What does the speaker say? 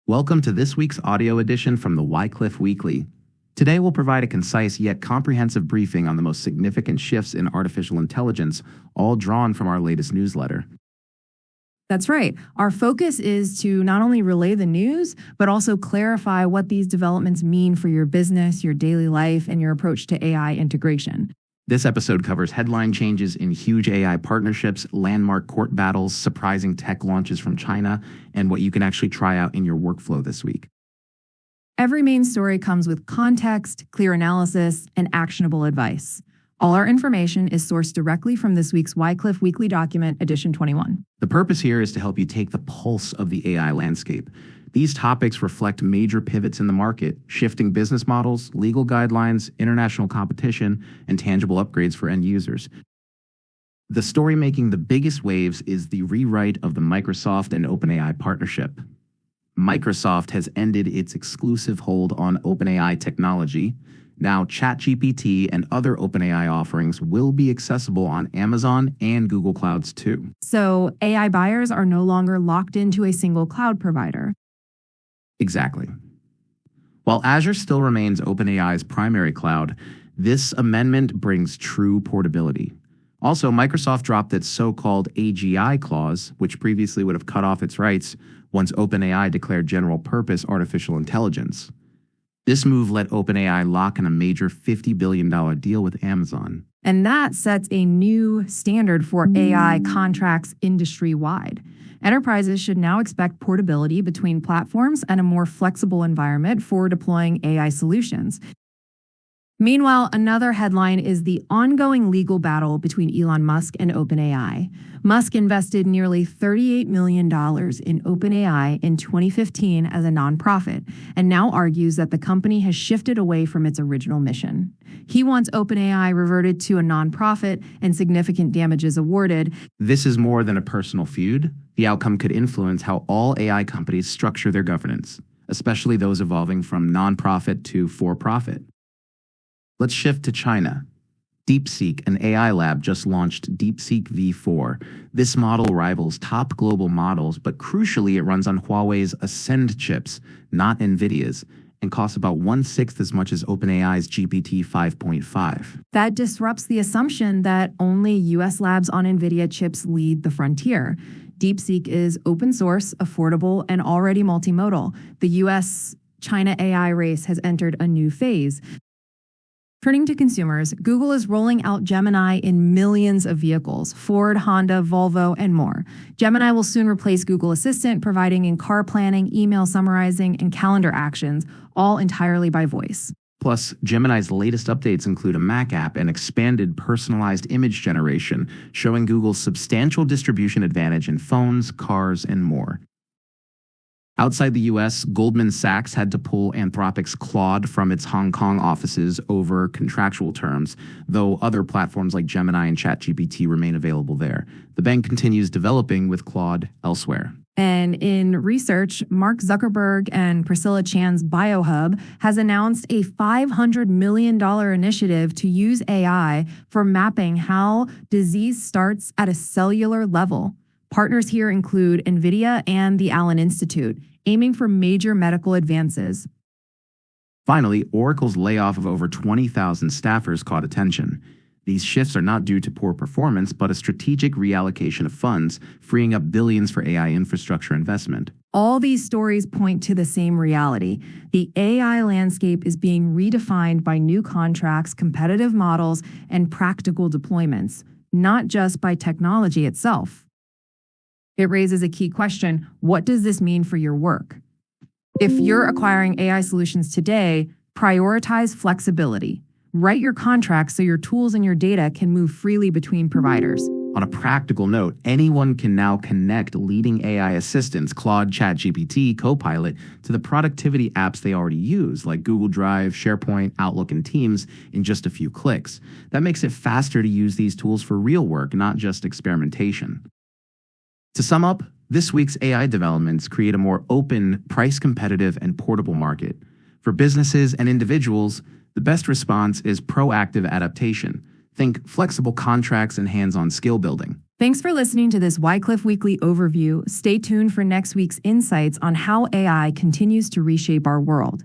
Welcome to this week's audio edition from the Wyecliff Weekly. Today we'll provide a concise yet comprehensive briefing on the most significant shifts in artificial intelligence, all drawn from our latest newsletter. That's right. Our focus is to not only relay the news, but also clarify what these developments mean for your business, your daily life, and your approach to AI integration. This episode covers headline changes in huge AI partnerships, landmark court battles, surprising tech launches from China, and what you can actually try out in your workflow this week. Every main story comes with context, clear analysis, and actionable advice. All our information is sourced directly from this week's Wyecliff Weekly document, edition 21. The purpose here is to help you take the pulse of the AI landscape. These topics reflect major pivots in the market, shifting business models, legal guidelines, international competition, and tangible upgrades for end users. The story making the biggest waves is the rewrite of the Microsoft and OpenAI partnership. Microsoft has ended its exclusive hold on OpenAI technology. Now, ChatGPT and other OpenAI offerings will be accessible on Amazon and Google Clouds too. So AI buyers are no longer locked into a single cloud provider. Exactly. While Azure still remains OpenAI's primary cloud, this amendment brings true portability. Also, Microsoft dropped its so-called AGI clause, which previously would have cut off its rights once OpenAI declared general-purpose artificial intelligence. This move let OpenAI lock in a major $50 billion deal with Amazon. And that sets a new standard for AI contracts industry-wide. Enterprises should now expect portability between platforms and a more flexible environment for deploying AI solutions. Meanwhile, another headline is the ongoing legal battle between Elon Musk and OpenAI. Musk invested nearly $38 million in OpenAI in 2015 as a nonprofit, and now argues that the company has shifted away from its original mission. He wants OpenAI reverted to a nonprofit and significant damages awarded. This is more than a personal feud. The outcome could influence how all AI companies structure their governance, especially those evolving from nonprofit to for-profit. Let's shift to China. DeepSeek, an AI lab, just launched DeepSeek V4. This model rivals top global models, but crucially, it runs on Huawei's Ascend chips, not Nvidia's, and costs about 1/6 as much as OpenAI's GPT 5.5. That disrupts the assumption that only U.S. labs on Nvidia chips lead the frontier. DeepSeek is open source, affordable, and already multimodal. The U.S.-China AI race has entered a new phase. Turning to consumers, Google is rolling out Gemini in millions of vehicles: Ford, Honda, Volvo, and more. Gemini will soon replace Google Assistant, providing in-car planning, email summarizing, and calendar actions, all entirely by voice. Plus, Gemini's latest updates include a Mac app and expanded personalized image generation, showing Google's substantial distribution advantage in phones, cars, and more. Outside the US, Goldman Sachs had to pull Anthropic's Claude from its Hong Kong offices over contractual terms, though other platforms like Gemini and ChatGPT remain available there. The bank continues developing with Claude elsewhere. And in research, Mark Zuckerberg and Priscilla Chan's BioHub has announced a $500 million initiative to use AI for mapping how disease starts at a cellular level. Partners here include Nvidia and the Allen Institute, aiming for major medical advances. Finally, Oracle's layoff of over 20,000 staffers caught attention. These shifts are not due to poor performance, but a strategic reallocation of funds, freeing up billions for AI infrastructure investment. All these stories point to the same reality. The AI landscape is being redefined by new contracts, competitive models, and practical deployments, not just by technology itself. It raises a key question: what does this mean for your work? If you're acquiring AI solutions today, prioritize flexibility. Write your contracts so your tools and your data can move freely between providers. On a practical note, anyone can now connect leading AI assistants, Claude, ChatGPT, Copilot, to the productivity apps they already use, like Google Drive, SharePoint, Outlook, and Teams, in just a few clicks. That makes it faster to use these tools for real work, not just experimentation. To sum up, this week's AI developments create a more open, price-competitive, and portable market. For businesses and individuals, the best response is proactive adaptation. Think flexible contracts and hands-on skill building. Thanks for listening to this Wyecliff Weekly overview. Stay tuned for next week's insights on how AI continues to reshape our world.